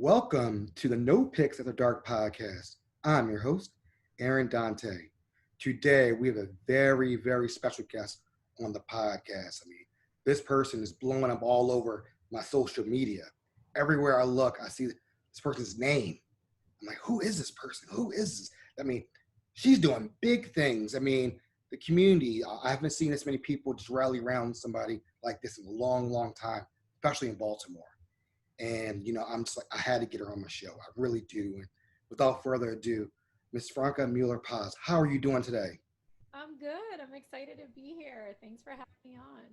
Welcome to the Nopixafterdark podcast. I'm your host, Aaron Dante. Today, we have a very special guest on the podcast. This person is blowing up all over my social media. Everywhere I look, I see this person's name. I'm like, who is this person? Who is this? I mean, she's doing big things. The community, I haven't seen this many people just rally around somebody like this in a long time, especially in Baltimore. And I'm just like, I had to get her on my show. I really do. And without further ado, Miss Franca Muller Paz, how are you doing today? I'm good. I'm excited to be here. Thanks for having me on.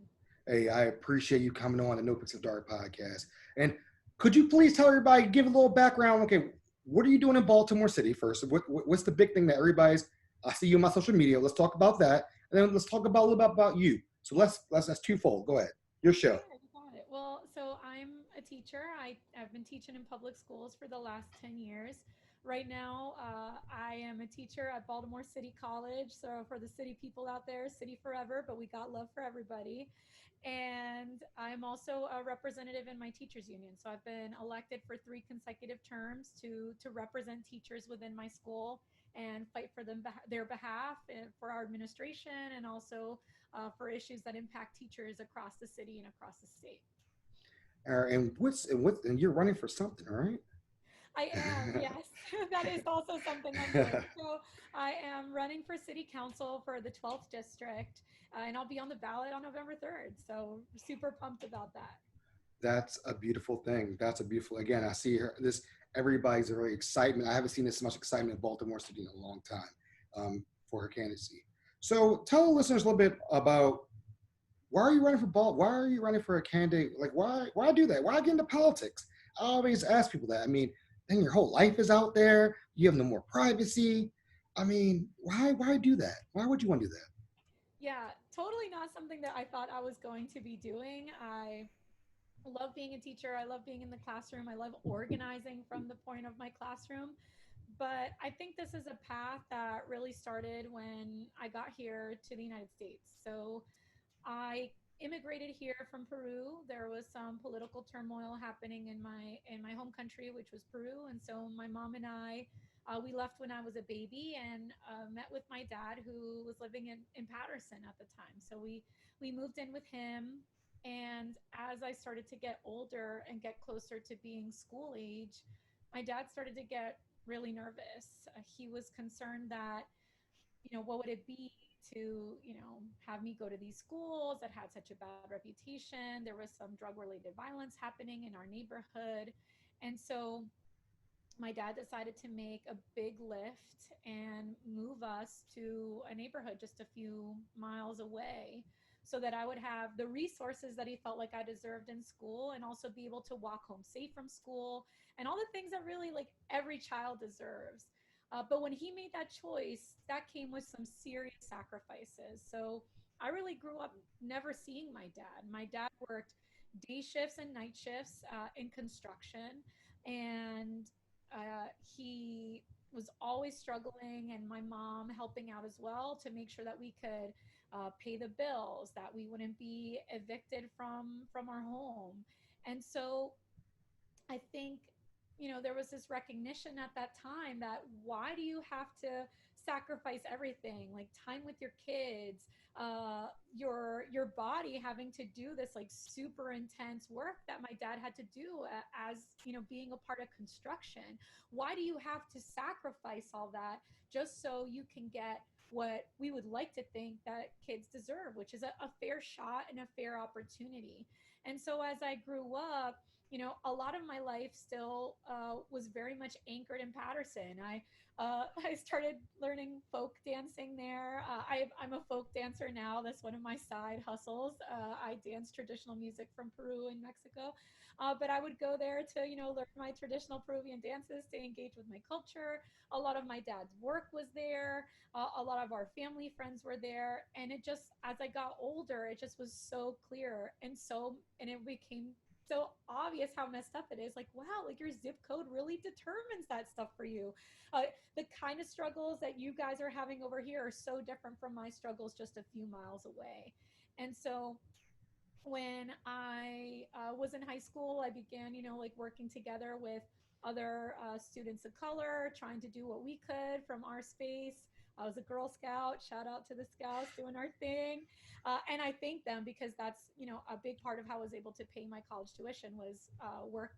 Hey, I appreciate you coming on the Notebooks of Dark podcast. And could you please tell everybody, give a little background? Okay, what are you doing in Baltimore City first? What's the big thing that everybody's? I see you on my social media. Let's talk about that, and then let's talk about a little bit about you. So let's that's twofold. Go ahead, your show. Yeah, you got it. Well, so I'm a teacher. I've been teaching in public schools for the last 10 years. Right now, I am a teacher at Baltimore City College. So, for the city people out there, city forever, but we got love for everybody. And I'm also a representative in my teachers union. So, I've been elected for 3 consecutive terms to represent teachers within my school and fight for their behalf and for our administration and also for issues that impact teachers across the city and across the state. And you're running for something, all right? I am, yes. That is also something I'm doing. So I am running for city council for the 12th district, and I'll be on the ballot on November 3rd. So super pumped about that. That's a beautiful thing. That's a beautiful. Again, I see her. This everybody's really excitement. I haven't seen this much excitement in Baltimore City in a long time for her candidacy. So tell the listeners a little bit about why are you running for ball? Why are you running for a candidate? Like why do that? Why get into politics? I always ask people that. Then your whole life is out there. You have no more privacy. Why do that? Why would you want to do that? Yeah, totally not something that I thought I was going to be doing. I love being a teacher. I love being in the classroom. I love organizing from the point of my classroom. But I think this is a path that really started when I got here to the United States. So I immigrated here from Peru. There was some political turmoil happening in my home country, which was Peru, and so my mom and I we left when I was a baby and met with my dad, who was living in Patterson at the time. So we moved in with him, and as I started to get older and get closer to being school age, my dad started to get really nervous. He was concerned that what would it be to, have me go to these schools that had such a bad reputation? There was some drug related violence happening in our neighborhood. And so my dad decided to make a big lift and move us to a neighborhood just a few miles away so that I would have the resources that he felt like I deserved in school and also be able to walk home safe from school and all the things that really like every child deserves. But when he made that choice, that came with some serious sacrifices. So I really grew up never seeing my dad. My dad worked day shifts and night shifts in construction, and he was always struggling, and my mom helping out as well to make sure that we could pay the bills, that we wouldn't be evicted from our home. And so I think, there was this recognition at that time that why do you have to sacrifice everything, like time with your kids, your body having to do this like super intense work that my dad had to do as being a part of construction. Why do you have to sacrifice all that just so you can get what we would like to think that kids deserve, which is a fair shot and a fair opportunity? And so as I grew up, a lot of my life still was very much anchored in Patterson. I started learning folk dancing there. I'm a folk dancer now. That's one of my side hustles. I dance traditional music from Peru and Mexico. But I would go there to, learn my traditional Peruvian dances, stay engaged with my culture. A lot of my dad's work was there. A lot of our family friends were there. And it just, as I got older, it just was so clear and it became so obvious how messed up it is. Like, wow, like your zip code really determines that stuff for you. The kind of struggles that you guys are having over here are so different from my struggles just a few miles away. And so when I was in high school, I began, like working together with other students of color, trying to do what we could from our space. I was a Girl Scout. Shout out to the Scouts doing our thing, and I thank them because that's a big part of how I was able to pay my college tuition was work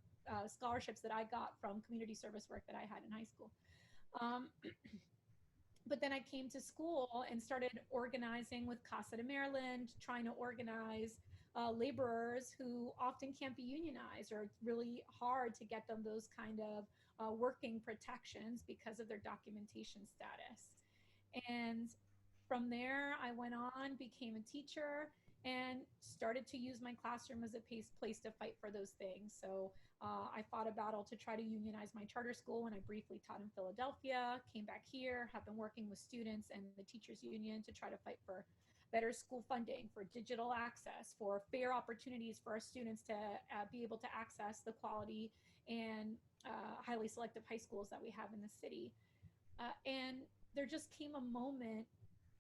scholarships that I got from community service work that I had in high school. Um, but then I came to school and started organizing with Casa de Maryland, trying to organize laborers who often can't be unionized, or it's really hard to get them those kind of working protections because of their documentation status. And from there, I went on, became a teacher, and started to use my classroom as a place to fight for those things. So I fought a battle to try to unionize my charter school when I briefly taught in Philadelphia, came back here, have been working with students and the teachers union to try to fight for better school funding, for digital access, for fair opportunities for our students to be able to access the quality and highly selective high schools that we have in the city. And there just came a moment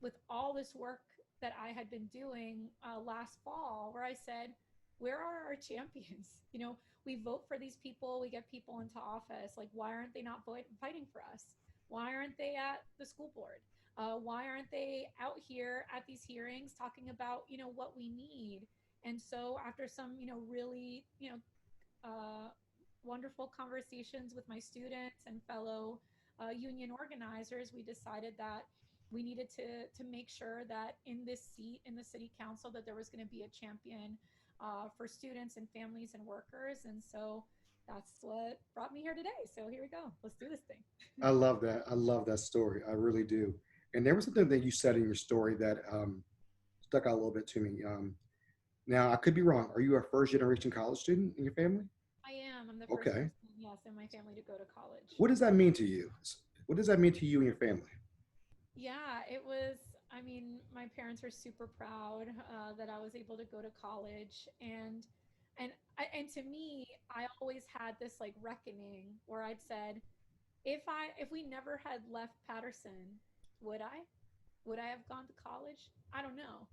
with all this work that I had been doing last fall where I said, where are our champions? We vote for these people, we get people into office. Like, why aren't they not fighting for us? Why aren't they at the school board? Why aren't they out here at these hearings talking about, what we need? And so after some, really, uh, wonderful conversations with my students and fellow union organizers, we decided that we needed to make sure that in this seat in the city council that there was going to be a champion for students and families and workers. And so that's what brought me here today. So here we go. Let's do this thing. I love that. I love that story. I really do. And there was something that you said in your story that stuck out a little bit to me. Now, I could be wrong. Are you a first generation college student in your family? I am. I'm the first Okay. person, yes, in my family to go to college. What does that mean to you? What does that mean to you and your family? Yeah, it was. I mean, my parents are super proud that I was able to go to college, and to me, I always had this like reckoning where I'd said, if we never had left Patterson, would I? Would I have gone to college? I don't know.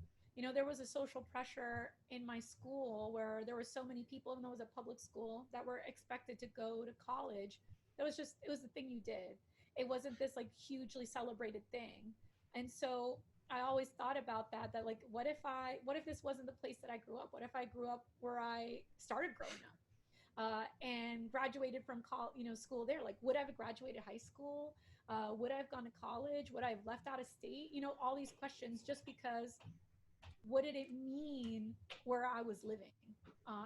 There was a social pressure in my school where there were so many people, even though it was a public school, that were expected to go to college. It was the thing you did. It wasn't this like hugely celebrated thing. And so I always thought about that like, what if this wasn't the place that I grew up? What if I grew up where I started growing up? And graduated from school there. Like, would I have graduated high school? Would I have gone to college? Would I have left out of state? All these questions, just because what did it mean where I was living?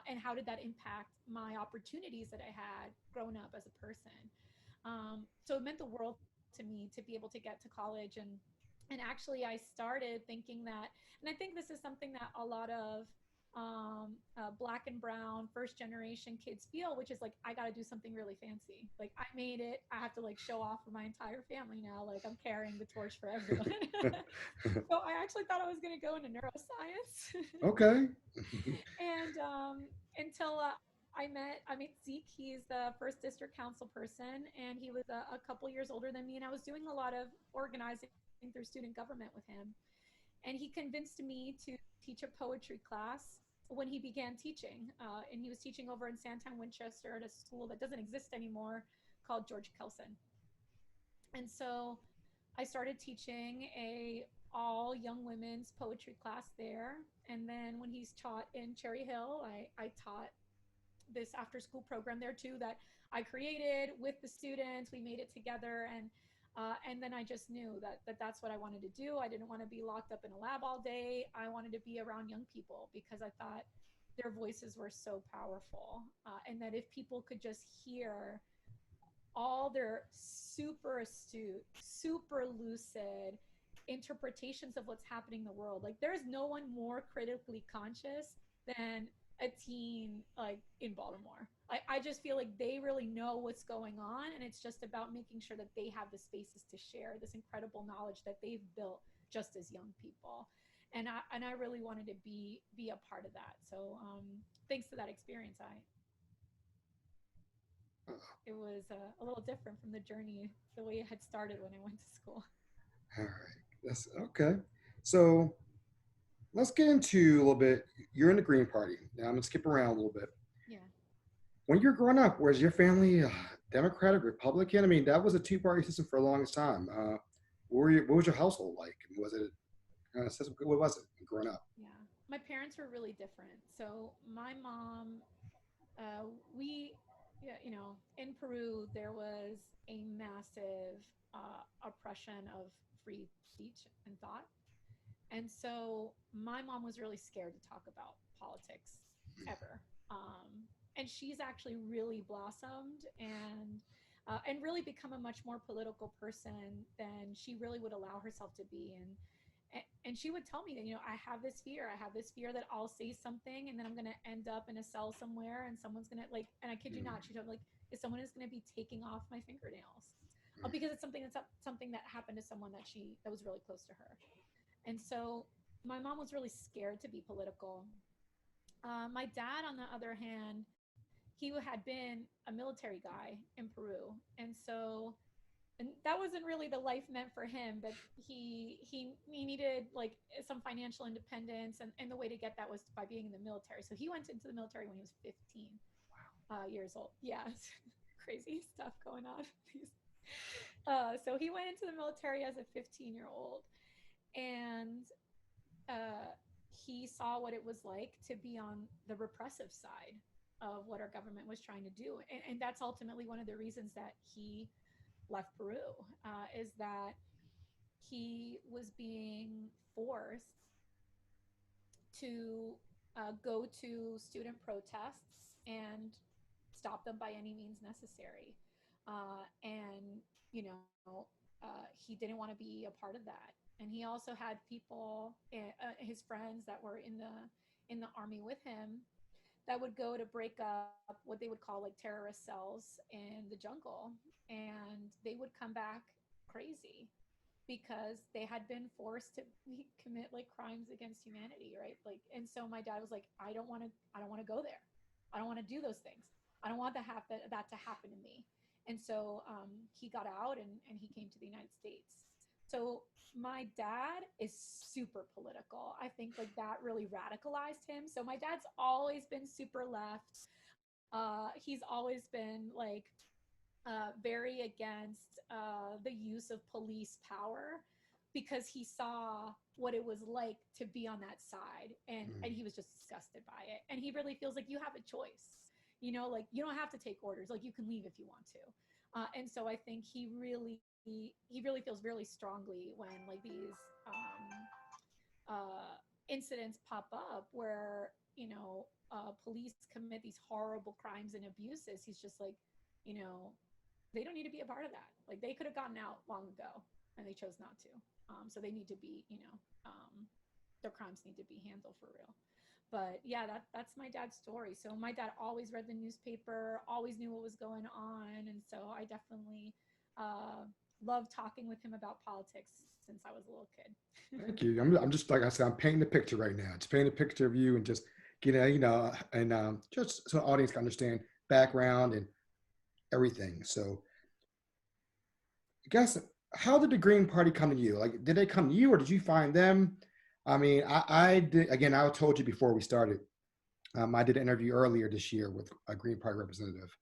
And how did that impact my opportunities that I had grown up as a person? So it meant the world to me to be able to get to college. And actually I started thinking that, and I think this is something that a lot of black and brown first generation kids feel, which is like, I got to do something really fancy. Like, I made it. I have to like show off for my entire family now. Like, I'm carrying the torch for everyone. So I actually thought I was going to go into neuroscience. Okay. And until I met Zeke. He's the first district council person, and he was a couple years older than me, and I was doing a lot of organizing through student government with him. And he convinced me to teach a poetry class when he began teaching. And he was teaching over in Sandtown, Winchester, at a school that doesn't exist anymore called George Kelson. And so I started teaching a all young women's poetry class there. And then when he's taught in Cherry Hill, I taught this after school program there too that I created with the students. We made it together, and then I just knew that's what I wanted to do. I didn't want to be locked up in a lab all day. I wanted to be around young people because I thought their voices were so powerful, and that if people could just hear all their super astute, super lucid interpretations of what's happening in the world. Like, there's no one more critically conscious than a teen like in Baltimore. I just feel like they really know what's going on, and it's just about making sure that they have the spaces to share this incredible knowledge that they've built just as young people. And I really wanted to be a part of that. So thanks to that experience, it was a little different from the journey the way it had started when I went to school. All right. That's okay. So let's get into a little bit. You're in the Green Party. Now I'm gonna skip around a little bit. Yeah. When you're growing up, was your family? Democratic, Republican. I mean, that was a two-party system for the longest time. What was your household like? Was it system? What was it growing up? Yeah. My parents were really different. So my mom, we, yeah, in Peru, there was a massive oppression of free speech and thought. And so my mom was really scared to talk about politics ever. And she's actually really blossomed and really become a much more political person than she really would allow herself to be. And she would tell me that, I have this fear. I have this fear that I'll say something and then I'm going to end up in a cell somewhere and someone's going to like, and I kid you not, she told me like, if someone is going to be taking off my fingernails because it's something that happened to someone that was really close to her. And so my mom was really scared to be political. My dad, on the other hand, he had been a military guy in Peru, and that wasn't really the life meant for him. But he needed like some financial independence, and the way to get that was by being in the military. So he went into the military when he was 15 years old. Yeah, crazy stuff going on. So he went into the military as a 15-year-old, and uh, he saw what it was like to be on the repressive side of what our government was trying to do. And that's ultimately one of the reasons that he left Peru, is that he was being forced to go to student protests and stop them by any means necessary. And, you know, he didn't want to be a part of that. And he also had people, his friends that were in the army with him, that would go to break up what they would call like terrorist cells in the jungle, and they would come back crazy because they had been forced to commit like crimes against humanity, right? Like, and so my dad was like, I don't want to go there. I don't want to do those things. I don't want that to happen to me. And so he got out and he came to the United States. So my dad is super political. I think like that really radicalized him. So my dad's always been super left. He's always been like very against the use of police power because he saw what it was like to be on that side, and he was just disgusted by it. And he really feels like you have a choice, like you don't have to take orders, like you can leave if you want to. And so I think he really feels really strongly when like these incidents pop up where police commit these horrible crimes and abuses. He's just like, you know they don't need to be a part of that. Like they could have gotten out long ago and they chose not to. So they need to be, their crimes need to be handled for real. But yeah, that's my dad's story. So my dad always read the newspaper, always knew what was going on, and so I definitely uh, love talking with him about politics since I was a little kid. Thank you. I'm just like I said, I'm painting the picture right now. Just painting a picture of you and just getting, and just so the audience can understand background and everything. So I guess how did the Green Party come to you? Like, did they come to you or did you find them? I mean, I did. Again, I told you before we started. I did an interview earlier this year with a Green Party representative,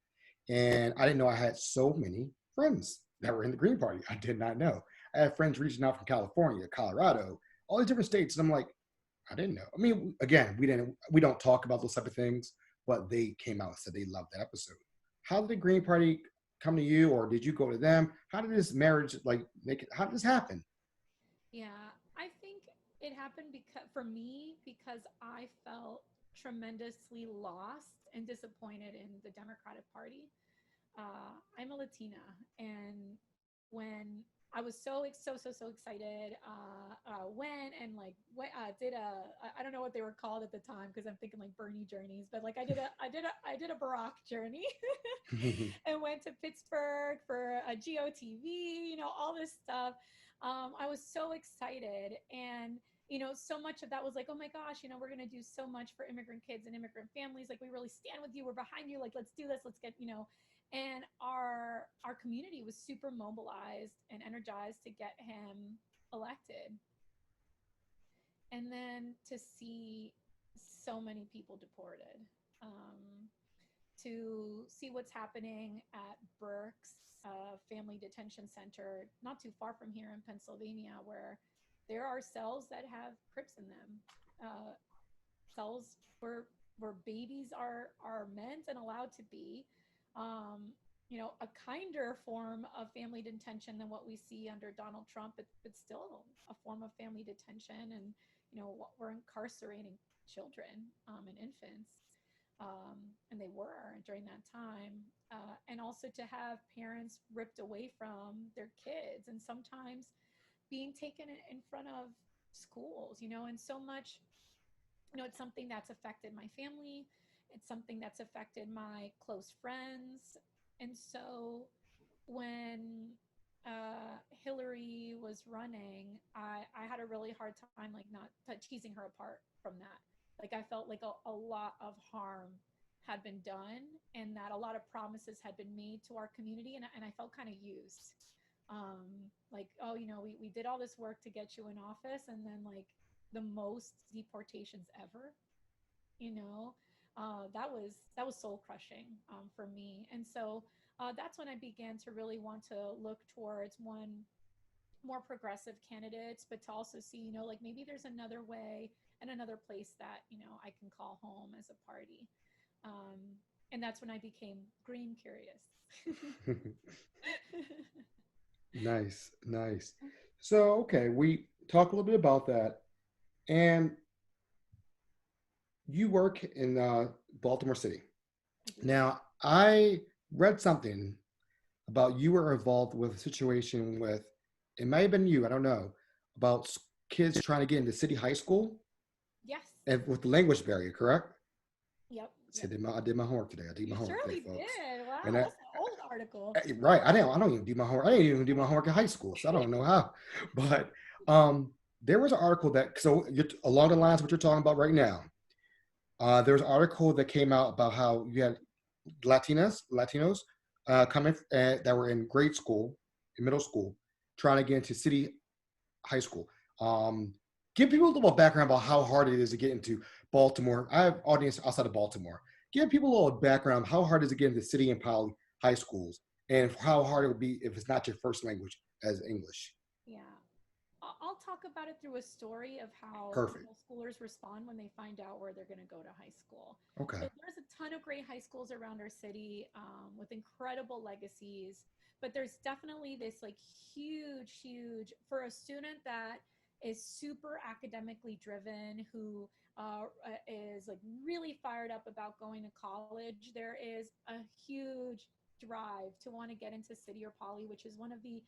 and I didn't know I had so many friends that were in the Green Party. I did not know. I had friends reaching out from California, Colorado, all these different states, and I'm like, I didn't know. I mean, again, we don't talk about those type of things, but they came out and said they loved that episode. How did the Green Party come to you, or did you go to them? How did this marriage like make it? How did this happen? Yeah, I think it happened for me because I felt tremendously lost and disappointed in the Democratic Party. I'm a Latina, and when I was so excited, went and like did I don't know what they were called at the time because I'm thinking like Bernie journeys, but like I did a Barack journey, and went to Pittsburgh for a GOTV, all this stuff. I was so excited, and so much of that was like, oh my gosh, we're gonna do so much for immigrant kids and immigrant families. Like we really stand with you. We're behind you. Like let's do this. Let's get. And our community was super mobilized and energized to get him elected. And then to see so many people deported, um, to see what's happening at Burke's Family Detention Center, not too far from here in Pennsylvania, where there are cells that have Crips in them, cells where babies are meant and allowed to be. Um, a kinder form of family detention than what we see under Donald Trump, but still a form of family detention. And, we're incarcerating children and infants. And they were during that time. And also to have parents ripped away from their kids and sometimes being taken in front of schools, and so much, it's something that's affected my family. It's something that's affected my close friends. And so when Hillary was running, I had a really hard time, like, not teasing her apart from that. Like, I felt like a lot of harm had been done and that a lot of promises had been made to our community. And I felt kind of used. Like, oh, we did all this work to get you in office, and then, like, the most deportations ever, you know that was soul crushing, for me. And so that's when I began to really want to look towards one more progressive candidates, but to also see, like, maybe there's another way and another place that, I can call home as a party. um, and that's when I became green curious. Nice, nice. So, okay, we talk a little bit about that. And you work in Baltimore City. I do. Now, I read something about you were involved with a situation with, it may have been you, I don't know, about kids trying to get into city high school Yes. and with the language barrier, correct? Yep. See, Yep. I did my homework today. I did You my homework today, surely folks. did. And Wow, that, that's an old article. right, I don't even do my homework. I didn't even do my homework in high school, so I don't know how. But there was an article that, so you're, along the lines of what you're talking about right now, there was an article that came out about how you had Latinos coming that were in grade school, in middle school, trying to get into city high school. Um, Give people a little background about how hard it is to get into Baltimore. I have audience outside of Baltimore. Give people a little background how hard it is to get into city and poly high schools, and how hard it would be if it's not your first language as English. Yeah. I'll talk about it through a story of how Perfect. middle schoolers respond when they find out where they're going to go to high school. Okay. So there's a ton of great high schools around our city, with incredible legacies, but there's definitely this, like, huge for a student that is super academically driven, who is, like, really fired up about going to college. There is a huge drive to want to get into city or poly, which is one of the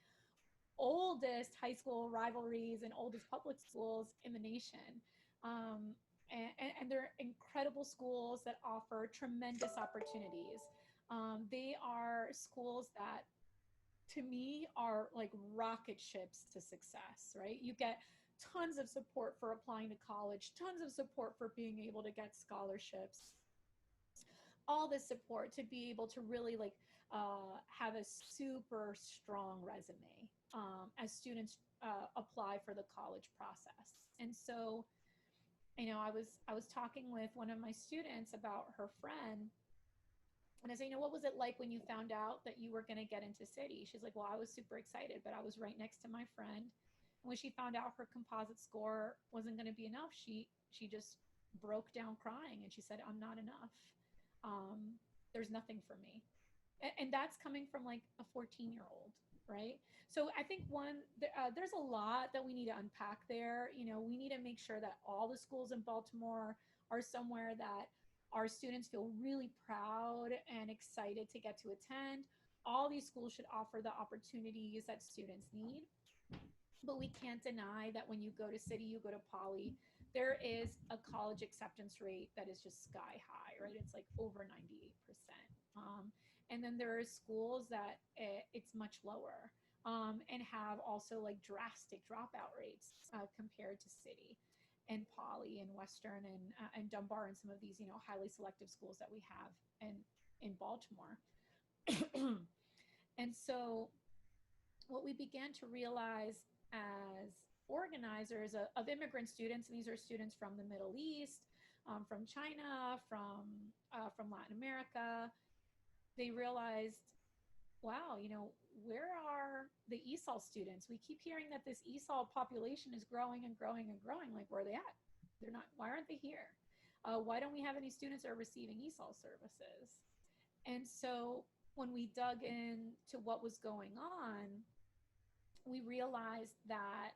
oldest high school rivalries and oldest public schools in the nation. Um, and they're incredible schools that offer tremendous opportunities. They are schools that, to me, are like rocket ships to success, right? You get tons of support for applying to college, tons of support for being able to get scholarships, all this support to be able to really, like, have a super strong resume, as students apply for the college process. And so, I was talking with one of my students about her friend, and I said, what was it like when you found out that you were going to get into city? She's like, well, I was super excited, but I was right next to my friend. And when she found out her composite score wasn't going to be enough, she just broke down crying, and she said, I'm not enough. There's nothing for me. And that's coming from, like, a 14-year-old, right? So I think there's a lot that we need to unpack there. We need to make sure that all the schools in Baltimore are somewhere that our students feel really proud and excited to get to attend. All these schools should offer the opportunities that students need. But we can't deny that when you go to city, you go to poly, there is a college acceptance rate that is just sky high, right? It's like over 98%. And then there are schools that it's much lower, and have also, like, drastic dropout rates compared to city and poly and Western and Dunbar and some of these, highly selective schools that we have in Baltimore. And so what we began to realize as organizers of immigrant students, and these are students from the Middle East, from China, from Latin America, they realized, wow, where are the ESOL students? We keep hearing that this ESOL population is growing and growing and growing. Like, where are they at? They're not, why aren't they here? Why don't we have any students that are receiving ESOL services? And so when we dug into what was going on, we realized that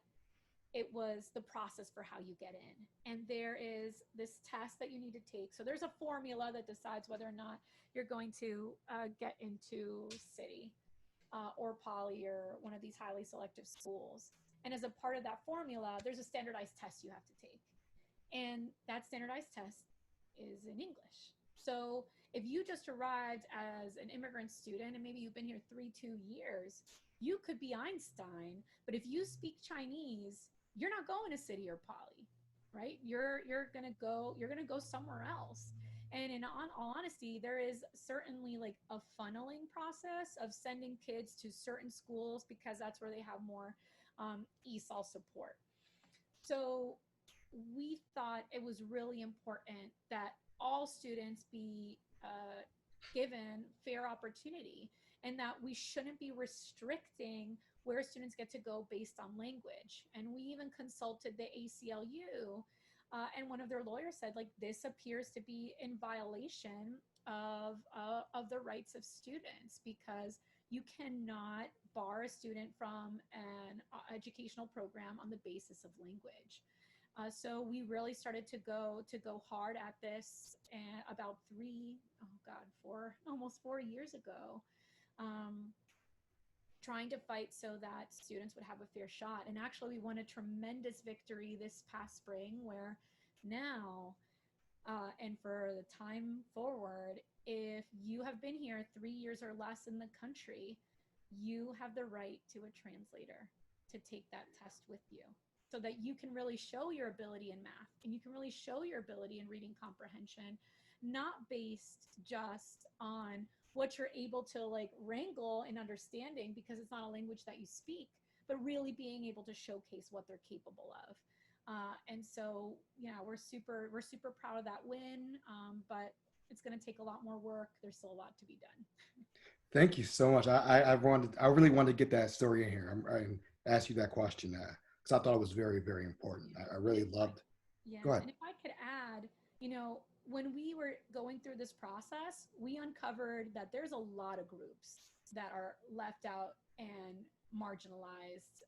it was the process for how you get in. And there is this test that you need to take. So there's a formula that decides whether or not you're going to get into city or poly or one of these highly selective schools. And as a part of that formula, there's a standardized test you have to take. And that standardized test is in English. So if you just arrived as an immigrant student and maybe you've been here 2 years, you could be Einstein. But if you speak Chinese, you're not going to city or poly, right? You're gonna go somewhere else. And in all honesty, there is certainly like a funneling process of sending kids to certain schools because that's where they have more ESOL support. So we thought it was really important that all students be given fair opportunity and that we shouldn't be restricting where students get to go based on language. And we even consulted the ACLU, and one of their lawyers said, like, this appears to be in violation of the rights of students because you cannot bar a student from an educational program on the basis of language. So we really started to go hard at this about almost 4 years ago, um, trying to fight so that students would have a fair shot. And actually, we won a tremendous victory this past spring, where now and for the time forward, if you have been here 3 years or less in the country, you have the right to a translator to take that test with you so that you can really show your ability in math and you can really show your ability in reading comprehension, not based just on what you're able to like wrangle and understanding because it's not a language that you speak, but really being able to showcase what they're capable of. And so, yeah, we're super proud of that win, but it's going to take a lot more work. There's still a lot to be done. Thank you so much. I really wanted to get that story in here and ask you that question because I thought it was very, very important. I And really if I, loved. Go yeah, ahead. and if I could add, when we were going through this process, we uncovered that there's a lot of groups that are left out and marginalized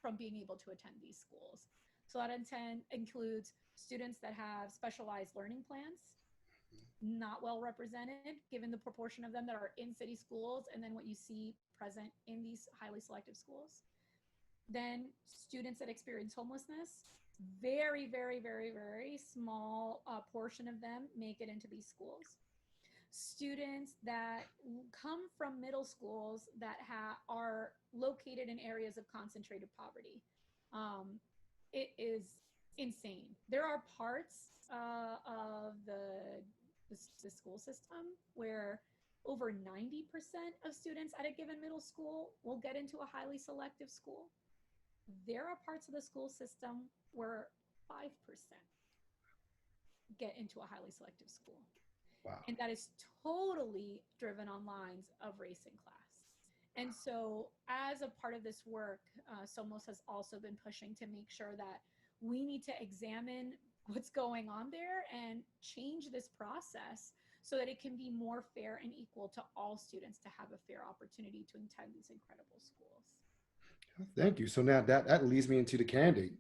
from being able to attend these schools. So that intent includes students that have specialized learning plans, not well represented given the proportion of them that are in city schools and then what you see present in these highly selective schools. Then students that experience homelessness, very, very, very, very small portion of them make it into these schools. Students that come from middle schools that are located in areas of concentrated poverty. Um, it is insane. There are parts of the school system where over 90% of students at a given middle school will get into a highly selective school. There are parts of the school system where 5% get into a highly selective school. Wow. And that is totally driven on lines of race and class. And so, as a part of this work, Somos has also been pushing to make sure that we need to examine what's going on there and change this process so that it can be more fair and equal to all students to have a fair opportunity to attend these incredible schools. Thank you. So now that leads me into the candidate,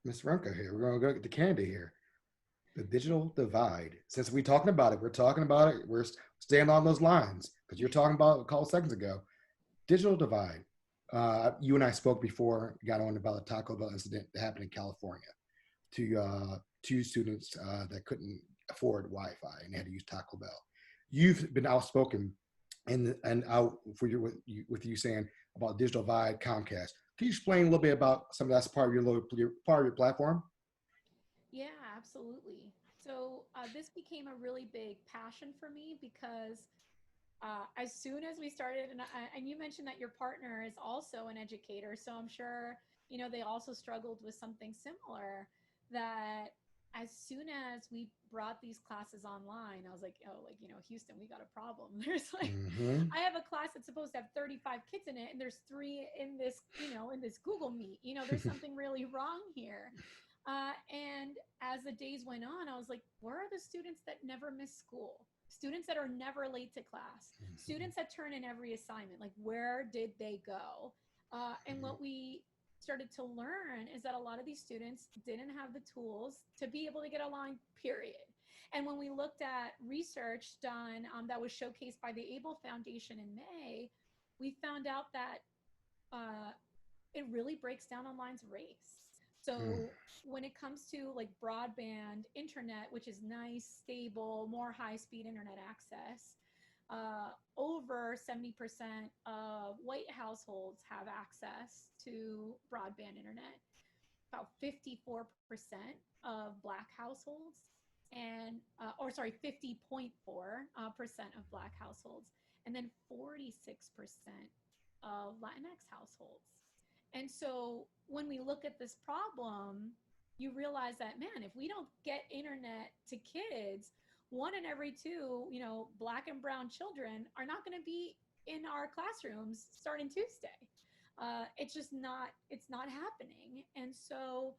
Miss Franca here. We're going to go get the candidate here. The digital divide. Since we're talking about it, we're staying on those lines because you're talking about a couple seconds ago. Digital divide. You and I spoke before, got on about the Taco Bell incident that happened in California to two students that couldn't afford Wi-Fi and they had to use Taco Bell. You've been outspoken and out for with you saying about digital divide, Comcast. Can you explain a little bit about some of that's part of your platform? Yeah, absolutely. So this became a really big passion for me because as soon as we started, and you mentioned that your partner is also an educator, so I'm sure they also struggled with something similar. That as soon as we brought these classes online, I was like, oh, like, Houston, we got a problem. There's like, Mm-hmm. I have a class that's supposed to have 35 kids in it, and there's three in this, in this Google Meet. There's something really wrong here. And as the days went on, I was like, where are the students that never miss school? Students that are never late to class, students that turn in every assignment, like where did they go? And what we started to learn is that a lot of these students didn't have the tools to be able to get online, period. And when we looked at research done that was showcased by the Able Foundation in May, we found out that uh, it really breaks down online's race. Mm-hmm. So when it comes to like broadband internet, which is nice, stable, more high speed internet access, over 70% of white households have access to broadband internet, about 54% of black households, and or sorry, 50.4% of black households, and then 46% of Latinx households. And so when we look at this problem, you realize that, man, if we don't get internet to kids, one in every two, black and brown children are not going to be in our classrooms starting Tuesday. It's just not, it's not happening. And so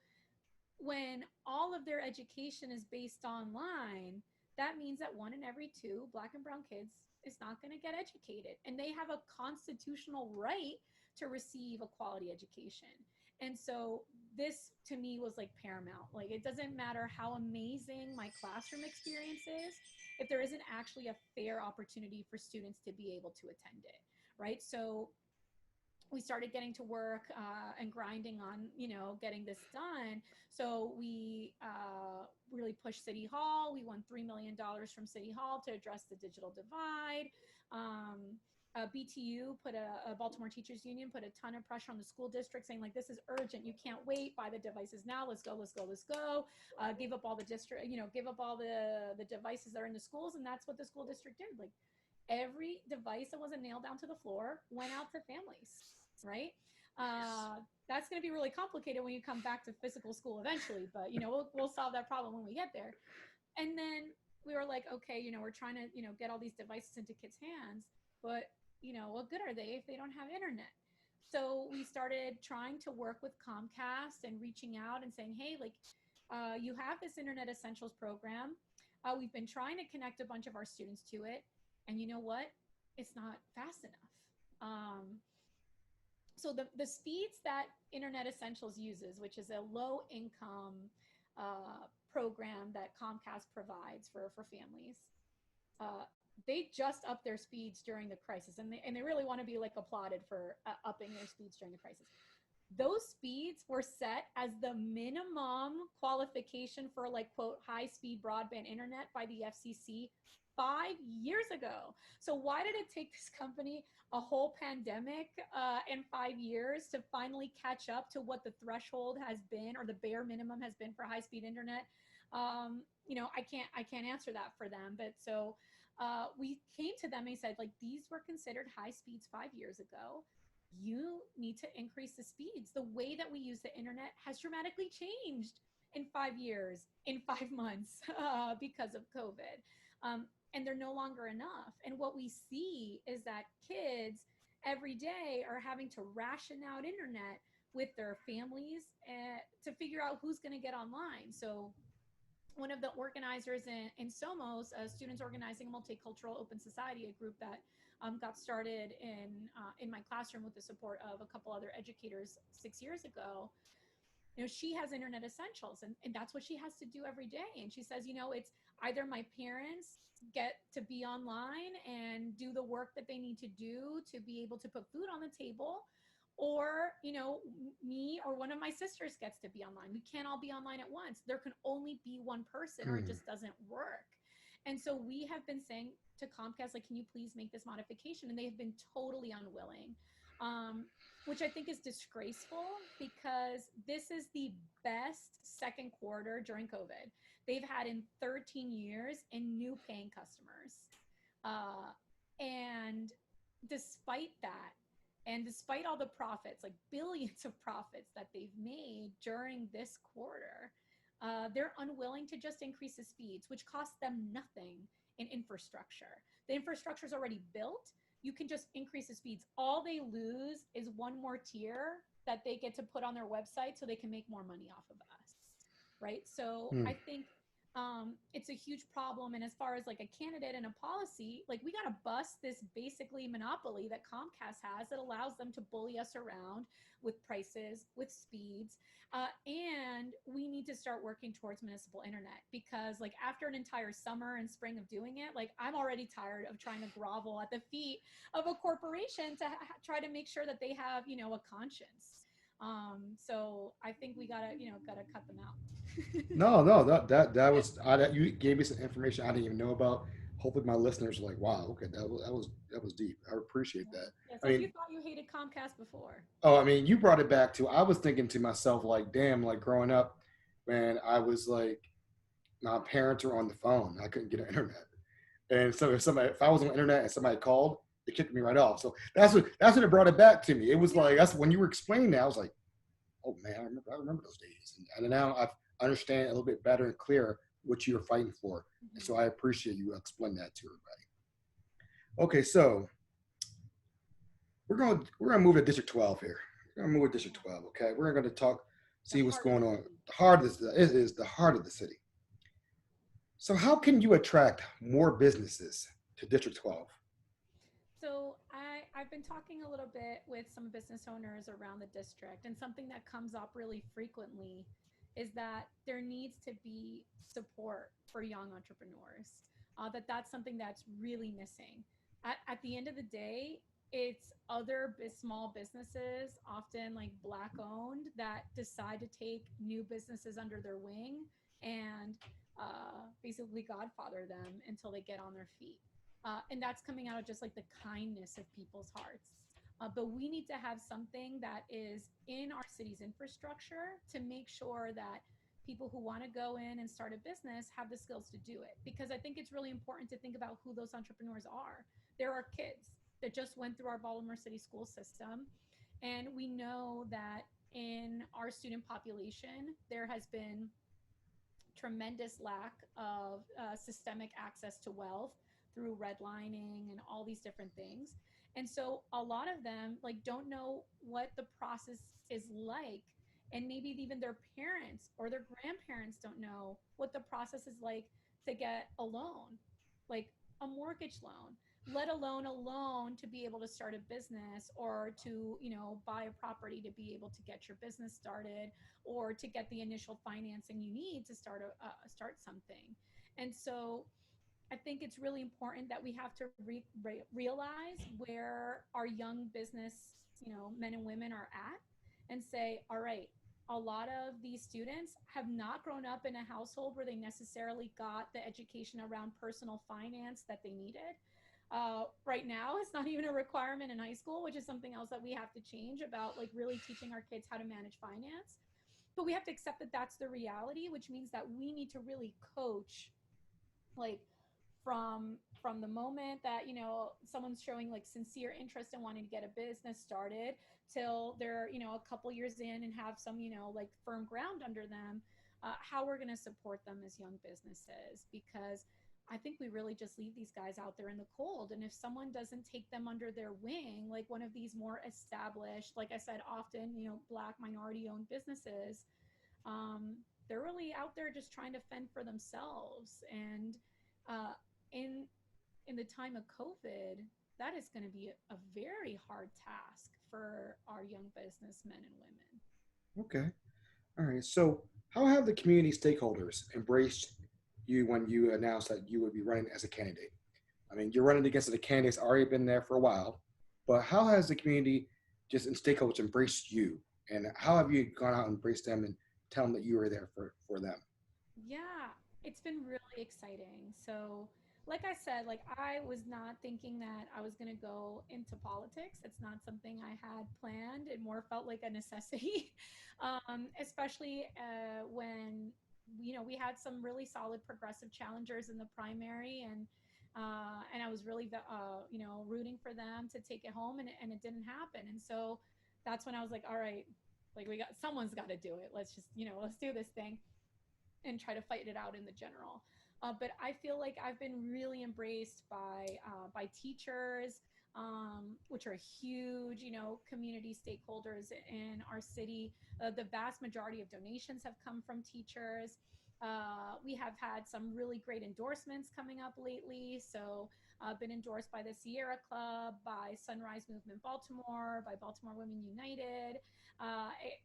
when all of their education is based online, that means that one in every two black and brown kids is not going to get educated. And they have a constitutional right to receive a quality education. And so this to me was like paramount. Like, it doesn't matter how amazing my classroom experience is if there isn't actually a fair opportunity for students to be able to attend it, right? So we started getting to work and grinding on, getting this done. So we really pushed City Hall. We won $3 million from City Hall to address the digital divide. BTU put a Baltimore Teachers Union put a ton of pressure on the school district, saying like, this is urgent. You can't wait. Buy the devices now. Let's go. Let's go. Let's go. Give up all the district. Give up all the devices that are in the schools, and that's what the school district did. Like, every device that wasn't nailed down to the floor went out to families, right? That's going to be really complicated when you come back to physical school eventually, but we'll solve that problem when we get there. And then we were like, okay, we're trying to get all these devices into kids' hands, but what good are they if they don't have internet? So we started trying to work with Comcast and reaching out and saying, hey, like, you have this Internet Essentials program. We've been trying to connect a bunch of our students to it, and you know what? It's not fast enough. So the speeds that Internet Essentials uses, which is a low income program that Comcast provides for families, uh, they just upped their speeds during the crisis, and they really want to be like applauded for upping their speeds during the crisis. Those speeds were set as the minimum qualification for like, quote, high speed broadband internet by the FCC 5 years ago. So why did it take this company a whole pandemic and 5 years to finally catch up to what the threshold has been, or the bare minimum has been for high speed internet? I can't answer that for them. But so we came to them and said, like, these were considered high speeds 5 years ago. You need to increase the speeds. The way that we use the internet has dramatically changed in 5 years, in 5 months, because of COVID. And they're no longer enough. And what we see is that kids every day are having to ration out internet with their families to figure out who's going to get online. So one of the organizers in Somos, Students Organizing a Multicultural Open Society, a group that got started in my classroom with the support of a couple other educators 6 years ago. She has Internet Essentials, and that's what she has to do every day. And she says, it's either my parents get to be online and do the work that they need to do to be able to put food on the table, or me or one of my sisters gets to be online. We can't all be online at once. There can only be one person, or it just doesn't work. And so we have been saying to Comcast, like, can you please make this modification? And they have been totally unwilling, which I think is disgraceful, because this is the best second quarter during COVID they've had in 13 years in new paying customers. And despite that, and despite all the profits, like billions of profits that they've made during this quarter, they're unwilling to just increase the speeds, which costs them nothing in infrastructure. The infrastructure is already built. You can just increase the speeds. All they lose is one more tier that they get to put on their website so they can make more money off of us. Right. So Hmm. I think it's a huge problem. And as far as like a candidate and a policy, like we got to bust this basically monopoly that Comcast has that allows them to bully us around with prices, with speeds. And we need to start working towards municipal internet because, like, after an entire summer and spring of doing it, like, I'm already tired of trying to grovel at the feet of a corporation to try to make sure that they have, a conscience. So I think we gotta cut them out. No, no, that was you gave me some information I didn't even know about. Hopefully, my listeners are like, "Wow, okay, that was deep." I appreciate that. Yeah. I So if you mean, thought you hated Comcast before, oh, I mean, you brought it back to. I was thinking to myself, like, damn, like growing up, man, I was like, my parents were on the phone. I couldn't get internet, and so if I was on the internet and somebody called, it kicked me right off. So that's what it brought it back to me. It was like that's when you were explaining that. I was like, oh man, I remember those days, and now I understand a little bit better and clearer what you were fighting for, and so I appreciate you explaining that to everybody. Okay, so we're gonna move to District 12 here. We're gonna move to District 12. Okay, we're gonna talk, the see what's heart of going the on. city. The heart of this it is the heart of the city. So how can you attract more businesses to District 12? So I've been talking a little bit with some business owners around the district, and something that comes up really frequently is that there needs to be support for young entrepreneurs. That's something that's really missing. At the end of the day, it's other small businesses, often like Black owned, that decide to take new businesses under their wing and basically godfather them until they get on their feet. And that's coming out of just like the kindness of people's hearts. But we need to have something that is in our city's infrastructure to make sure that people who want to go in and start a business have the skills to do it. Because I think it's really important to think about who those entrepreneurs are. There are kids that just went through our Baltimore City school system. And we know that in our student population, there has been tremendous lack of systemic access to wealth through redlining and all these different things. And so a lot of them like don't know what the process is like, and maybe even their parents or their grandparents don't know what the process is like to get a loan, like a mortgage loan, let alone a loan to be able to start a business or to, buy a property to be able to get your business started or to get the initial financing you need to start something. And so I think it's really important that we have to realize where our young business, men and women are at, and say, all right, a lot of these students have not grown up in a household where they necessarily got the education around personal finance that they needed. Right now, it's not even a requirement in high school, which is something else that we have to change about, like really teaching our kids how to manage finance. But we have to accept that that's the reality, which means that we need to really coach, like from the moment that someone's showing like sincere interest in wanting to get a business started till they're a couple years in and have some like firm ground under them, how we're going to support them as young businesses, because I think we really just leave these guys out there in the cold. And if someone doesn't take them under their wing, like one of these more established, like I said, often Black minority owned businesses, they're really out there just trying to fend for themselves. And uh, in in the time of COVID, that is going to be a very hard task for our young businessmen and women. Okay, all right. So how have the community stakeholders embraced you when you announced that you would be running as a candidate? I mean, you're running against the candidates already been there for a while, but how has the community just in stakeholders embraced you, and how have you gone out and embraced them and tell them that you were there for them? Yeah, it's been really exciting. So, like I said, like I was not thinking that I was going to go into politics. It's not something I had planned. It more felt like a necessity, especially when we had some really solid progressive challengers in the primary, and I was really rooting for them to take it home, and it didn't happen. And so that's when I was like, all right, like we got someone's got to do it. Let's just let's do this thing. and try to fight it out in the general. But I feel like I've been really embraced by teachers, which are huge, community stakeholders in our city. The vast majority of donations have come from teachers. We have had some really great endorsements coming up lately. So, been endorsed by the Sierra Club, by Sunrise Movement Baltimore, by Baltimore Women United.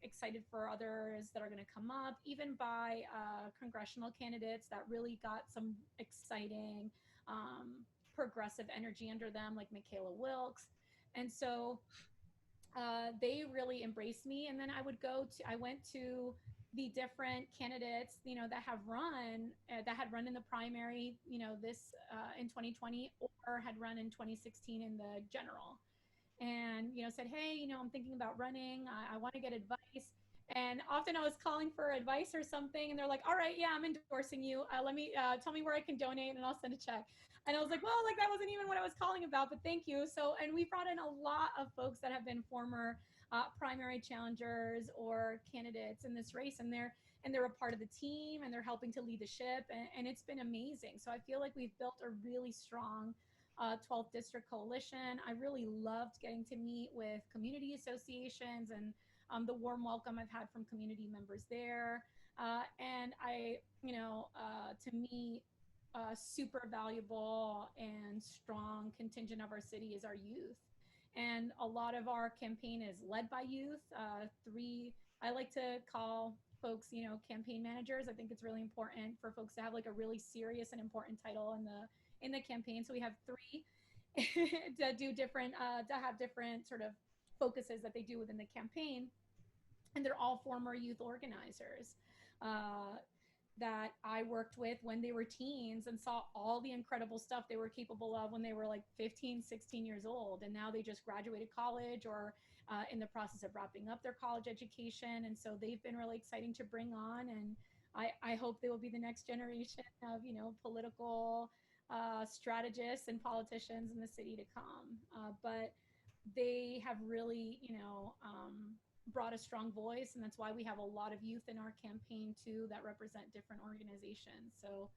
Excited for others that are going to come up, even by congressional candidates that really got some exciting progressive energy under them, like Michaela Wilkes. And so they really embraced me. And then I went to the different candidates, that have run, that had run in the primary, this in 2020 or had run in 2016 in the general, and said, hey, I'm thinking about running. I want to get advice. And often I was calling for advice or something, and they're like, all right, yeah, I'm endorsing you. Let me tell me where I can donate, and I'll send a check. And I was like, well, like that wasn't even what I was calling about, but thank you. So, and we brought in a lot of folks that have been former primary challengers or candidates in this race, and they're a part of the team, and they're helping to lead the ship, and it's been amazing. So I feel like we've built a really strong 12th District Coalition. I really loved getting to meet with community associations and the warm welcome I've had from community members there. And to me, super valuable and strong contingent of our city is our youth. And a lot of our campaign is led by youth. I like to call folks, campaign managers. I think it's really important for folks to have like a really serious and important title in the campaign. So we have three to have different sort of focuses that they do within the campaign, and they're all former youth organizers. Uh, that I worked with when they were teens and saw all the incredible stuff they were capable of when they were like 15, 16 years old. And now they just graduated college or in the process of wrapping up their college education. And so they've been really exciting to bring on. And I hope they will be the next generation of, political strategists and politicians in the city to come. But they have really, brought a strong voice, and that's why we have a lot of youth in our campaign too that represent different organizations. So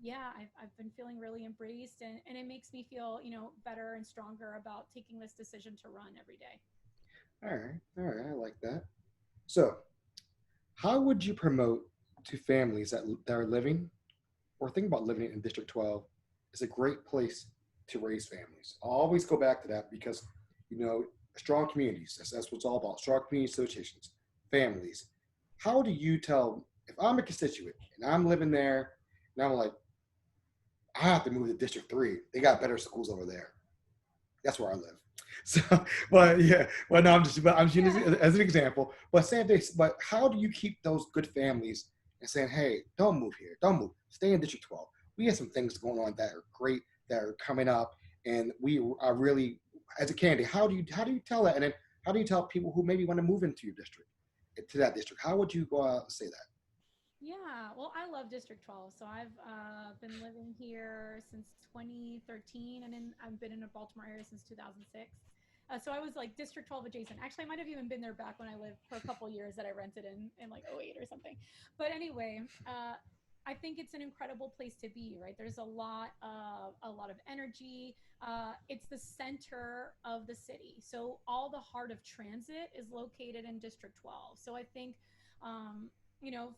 yeah, I've been feeling really embraced, and it makes me feel, better and stronger about taking this decision to run every day. All right, I like that. So, how would you promote to families that are living or think about living in District 12? Is a great place to raise families. I always go back to that because, you know, strong communities, that's what it's all about. Strong community associations, families. How do you tell, if I'm a constituent and I'm living there and I'm like, I have to move to District 3, they got better schools over there. That's where I live. So, but yeah, well, no, I'm just using Yeah. this as an example. But but how do you keep those good families and saying, hey, don't move here, don't move, stay in District 12. We have some things going on that are great that are coming up, and we are really, as a candidate, how do you tell that, and then how do you tell people who maybe want to move into your district, to that district? How would you go out and say that? Yeah, well, I love District 12. So I've been living here since 2013, and I've been in the Baltimore area since 2006. So I was like District 12 adjacent. Actually, I might have even been there back when I lived for a couple years that I rented in like '08 or something. But anyway, I think it's an incredible place to be. Right, there's a lot of energy. It's the center of the city, so all the heart of transit is located in District 12. So I think um,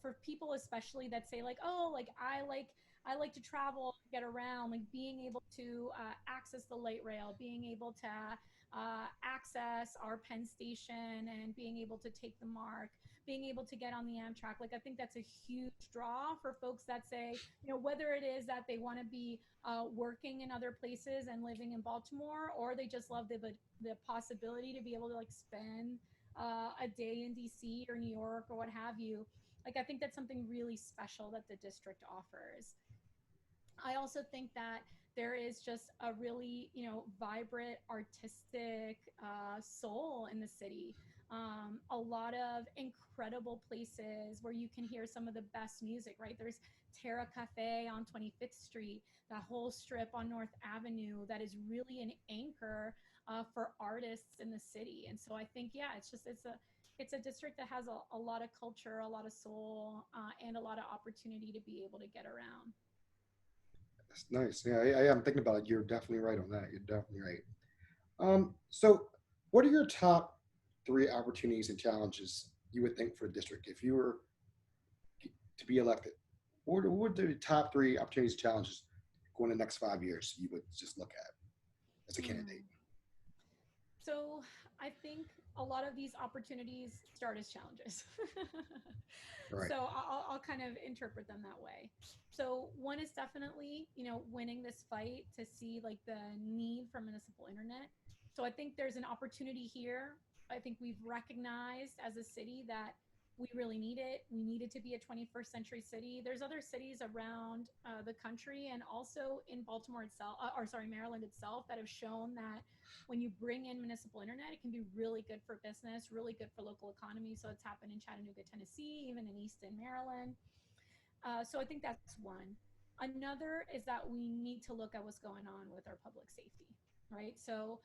for people especially that say like, oh, like I like to travel, get around, like being able to access the light rail, being able to access our Penn Station and being able to take the MARC, being able to get on the Amtrak. Like I think that's a huge draw for folks that say, whether it is that they want to be working in other places and living in Baltimore, or they just love the possibility to be able to like spend a day in DC or New York or what have you. Like I think that's something really special that the district offers. I also think that there is just a really, vibrant artistic soul in the city. A lot of incredible places where you can hear some of the best music, right? There's Terra Cafe on 25th Street, that whole strip on North Avenue that is really an anchor for artists in the city. And so I think, yeah, it's a district that has a lot of culture, a lot of soul, and a lot of opportunity to be able to get around. That's nice. Yeah, I'm thinking about it. You're definitely right on that. You're definitely right. So what are your top three opportunities and challenges you would think for a district if you were to be elected? What would the top three opportunities and challenges going the next 5 years you would just look at as a candidate? Hmm. So I think a lot of these opportunities start as challenges. Right. So I'll kind of interpret them that way. So one is definitely, winning this fight to see like the need for municipal internet. So I think there's an opportunity here. I think we've recognized as a city that we really need it. We need it to be a 21st century city. There's other cities around the country and also in Baltimore itself, or sorry, Maryland itself, that have shown that when you bring in municipal internet, it can be really good for business, really good for local economy. So it's happened in Chattanooga, Tennessee, even in Easton, Maryland. So I think that's one. Another is that we need to look at what's going on with our public safety, right? So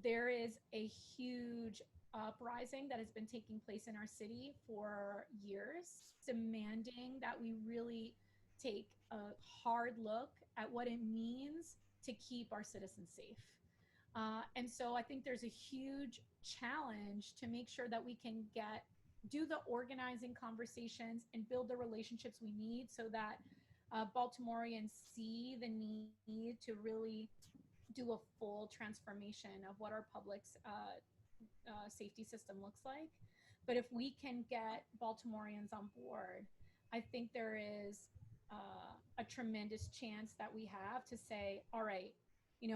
there is a huge uprising that has been taking place in our city for years, demanding that we really take a hard look at what it means to keep our citizens safe. And so I think there's a huge challenge to make sure that we can do the organizing conversations and build the relationships we need so that Baltimoreans see the need to really do a full transformation of what our public's safety system looks like. But if we can get Baltimoreans on board, I think there is a tremendous chance that we have to say, all right,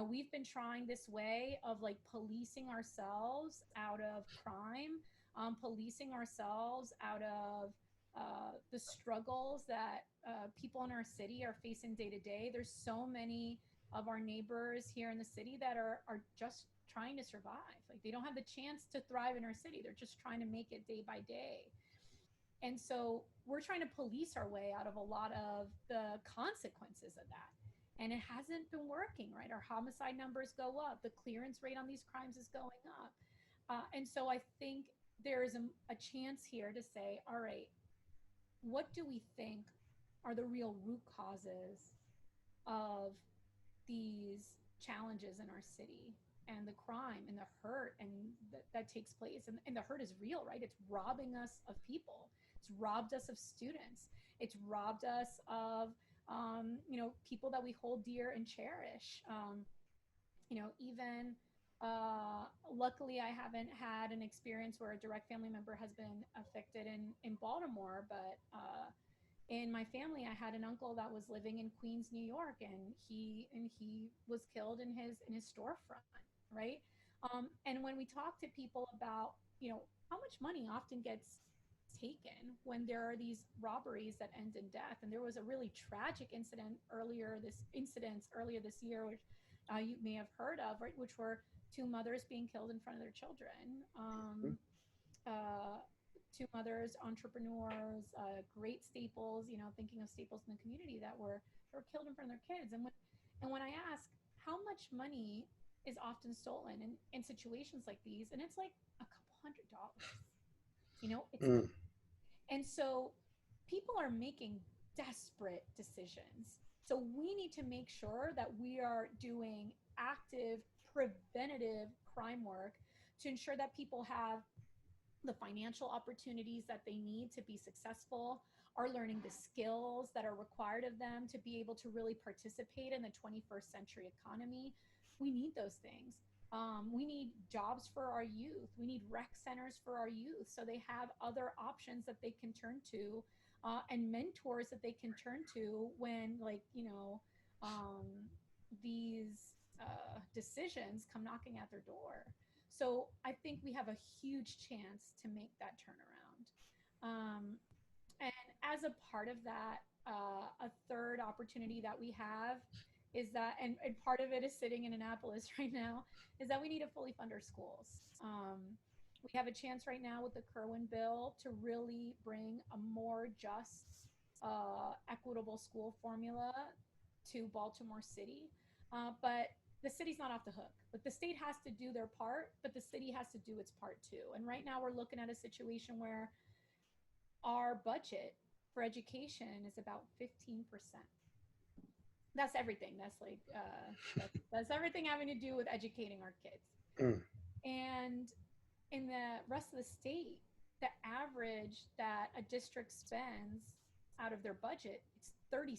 we've been trying this way of like policing ourselves out of crime, policing ourselves out of the struggles that people in our city are facing day to day. There's so many of our neighbors here in the city that are just trying to survive. Like they don't have the chance to thrive in our city. They're just trying to make it day by day. And so we're trying to police our way out of a lot of the consequences of that. And it hasn't been working, right? Our homicide numbers go up, the clearance rate on these crimes is going up. And so I think there is a chance here to say, all right, what do we think are the real root causes of these challenges in our city and the crime and the hurt and that takes place and the hurt is real, right? It's robbing us of people, it's robbed us of students, it's robbed us of people that we hold dear and cherish. Even luckily I haven't had an experience where a direct family member has been affected in Baltimore, but in my family I had an uncle that was living in Queens, New York, and he was killed in his storefront, right? And when we talk to people about how much money often gets taken when there are these robberies that end in death, and there was a really tragic incidents earlier this year, which you may have heard of, right, which were two mothers being killed in front of their children. Uh, Two mothers, entrepreneurs, great staples, thinking of staples in the community that were killed in front of their kids. And when I ask how much money is often stolen in situations like these, and it's like a couple $100, it's not. Mm. And so people are making desperate decisions. So we need to make sure that we are doing active preventative crime work to ensure that people have the financial opportunities that they need to be successful, are learning the skills that are required of them to be able to really participate in the 21st century economy. We need those things. We need jobs for our youth. We need rec centers for our youth so they have other options that they can turn to, and mentors that they can turn to when, like, um, these decisions come knocking at their door. So I think we have a huge chance to make that turnaround. And as a part of that, a third opportunity that we have is that, and part of it is sitting in Annapolis right now, is that we need to fully fund our schools. We have a chance right now with the Kerwin bill to really bring a more just, equitable school formula to Baltimore City. But the city's not off the hook. Like the state has to do their part, but the city has to do its part too. And right now we're looking at a situation where our budget for education is about 15%. That's everything. That's everything having to do with educating our kids. Mm. And in the rest of the state, the average that a district spends out of their budget is 36%.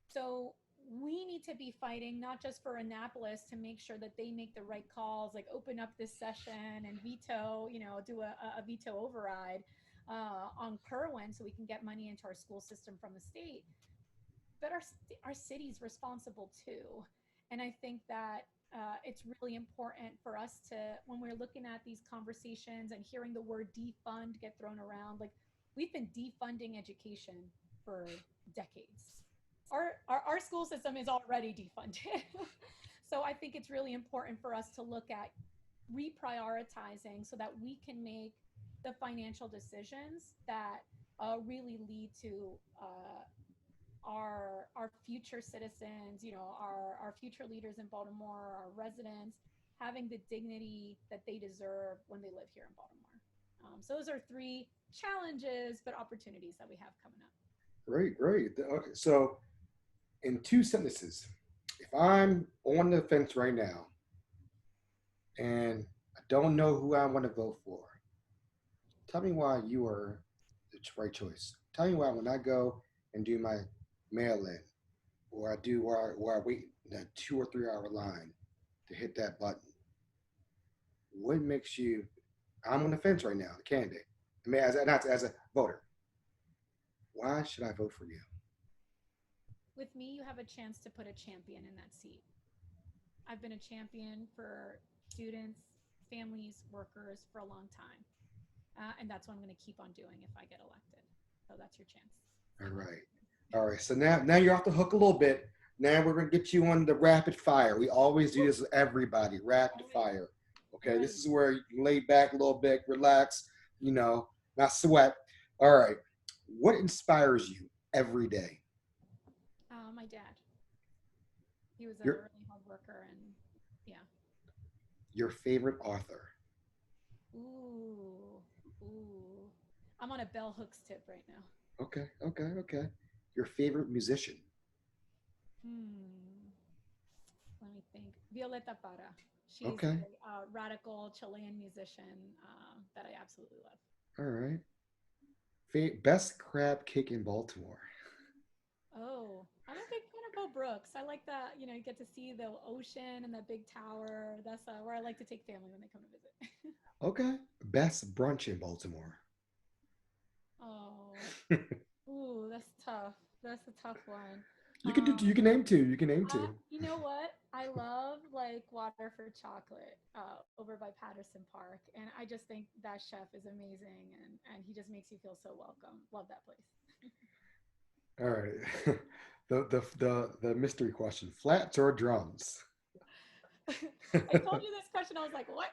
So we need to be fighting not just for Annapolis to make sure that they make the right calls, like open up this session and veto, do a veto override on Kerwin so we can get money into our school system from the state. But our city's responsible too. And I think that it's really important for us to, when we're looking at these conversations and hearing the word defund get thrown around, like we've been defunding education for decades. Our school system is already defunded. So I think it's really important for us to look at reprioritizing so that we can make the financial decisions that really lead to our future citizens, our future leaders in Baltimore, our residents, having the dignity that they deserve when they live here in Baltimore. So those are three challenges, but opportunities that we have coming up. Great, great. Okay, so in two sentences, if I'm on the fence right now and I don't know who I want to vote for, tell me why you are the right choice. Tell me why when I go and do my mail in, or I do where I wait in a 2 or 3 hour line to hit that button, what makes you? I'm on the fence right now, the candidate. I mean, as a voter, why should I vote for you? With me, you have a chance to put a champion in that seat. I've been a champion for students, families, workers for a long time. And that's what I'm going to keep on doing if I get elected. So that's your chance. All right, all right. So now you're off the hook a little bit. Now we're gonna get you on the rapid fire. We always do this with everybody, rapid fire. Okay, this Ready. is where you can lay back a little bit, relax, not sweat. All right. What inspires you every day? My dad. He was a Your really hard worker, and yeah. your favorite author? Ooh, ooh. I'm on a bell hooks tip right now. Okay, okay, okay. Your favorite musician? Hmm. Let me think. Violeta Parra. She's Okay, a radical Chilean musician that I absolutely love. all right. Best crab cake in Baltimore? Oh, I'm a big fan of Bo Brooks. I like that, you get to see the ocean and that big tower. That's where I like to take family when they come to visit. Okay. Best brunch in Baltimore? Oh, ooh, that's tough. That's a tough one. You can name two. You can name two. You know what? I love like Water for Chocolate over by Patterson Park, and I just think that chef is amazing, and he just makes you feel so welcome. Love that place. All right. The mystery question: flats or drums? I told you this question. I was like, what?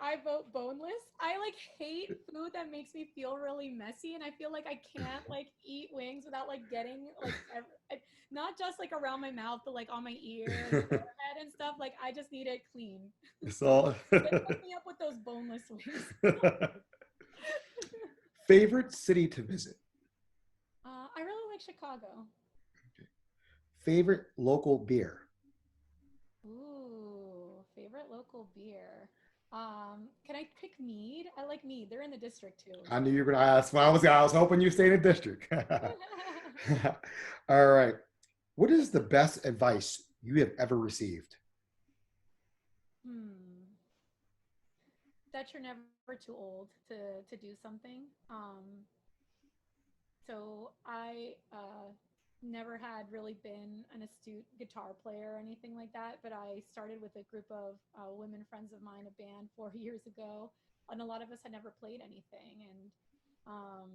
I vote boneless. I like hate food that makes me feel really messy, and I feel like I can't like eat wings without like getting like not just like around my mouth, but like on my ear and forehead and stuff. Like I just need it clean. So So, hook me up with those boneless wings. favorite city to visit? I really like Chicago. Favorite local beer? Ooh, favorite local beer. Can I pick Mead? I like Mead. They're in the district too. I So knew you were going to ask. I was hoping you stayed in the district. All right. What is the best advice you have ever received? hmm. That you're never too old to do something. So I never had really been an astute guitar player or anything like that, but I started with a group of women friends of mine, a band 4 years ago, and a lot of us had never played anything, um,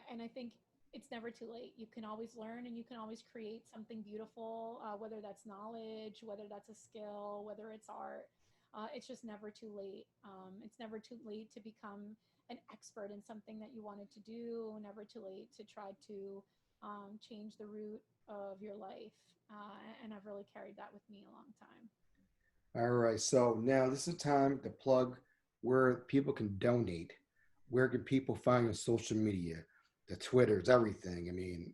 and I think it's never too late. You can always learn, and you can always create something beautiful, whether that's knowledge, whether that's a skill, whether it's art. It's just never too late. It's never too late to become an expert in something that you wanted to do. Never too late to try to change the route of your life. And I've really carried that with me a long time. All right. So now this is time to plug where people can donate. Where can people find your social media? The Twitters, everything. I mean,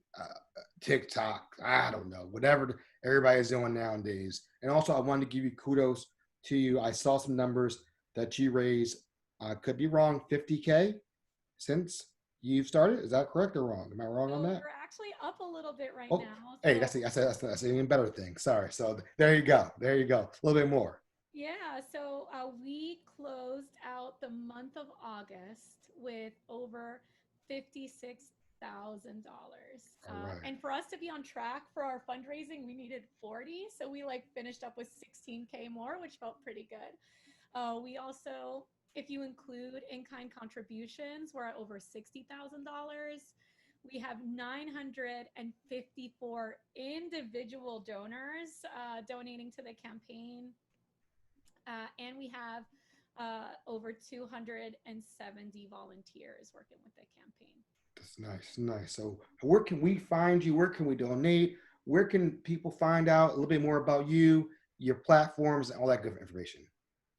TikTok. I don't know. Whatever everybody's doing nowadays. And also, I wanted to give you kudos to you. I saw some numbers that you raised. I could be wrong. 50K since you've started. Is that correct or wrong? Am I wrong on So that? we're actually up a little bit right Oh, now. hey, So that's an even better thing. Sorry. So there you go. There you go. A little bit more. yeah, so we closed out the month of August with over $56,000. All right. And for us to be on track for our fundraising, we needed 40. So we like finished up with 16K more, which felt pretty good. We also, if you include in kind contributions, we're at over $60,000. We have 954 individual donors donating to the campaign, and we have over 270 volunteers working with the campaign. That's nice. Nice. So where can we find you? Where can we donate? Where can people find out a little bit more about you, your platforms, and all that good information?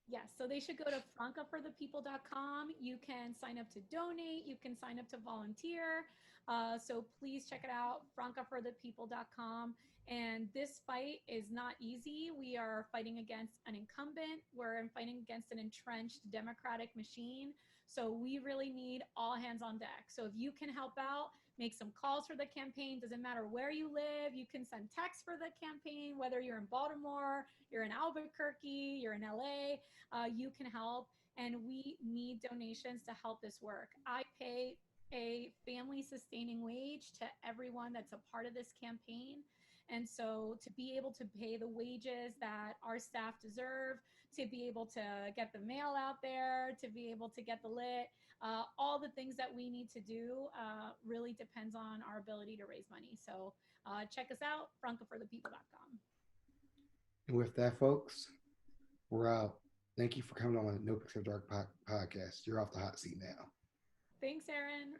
Yes, so they should go to francaforthepeople.com. You can sign up to donate, you can sign up to volunteer. So please check it out, francaforthepeople.com. And this fight is not easy. We are fighting against an incumbent, we're fighting against an entrenched Democratic machine. So we really need all hands on deck. So if you can help out, make some calls for the campaign. Doesn't matter where you live, you can send texts for the campaign, whether you're in Baltimore, you're in Albuquerque, you're in LA, you can help. And we need donations to help this work. I pay a family sustaining wage to everyone that's a part of this campaign. And so to be able to pay the wages that our staff deserve, to be able to get the mail out there, to be able to get the lit, all the things that we need to do really depends on our ability to raise money. So check us out, francaforthepeople.com. And with that, folks, we're out. Thank you for coming on the Nopixafterdark podcast. You're off the hot seat now. Thanks, Aaron.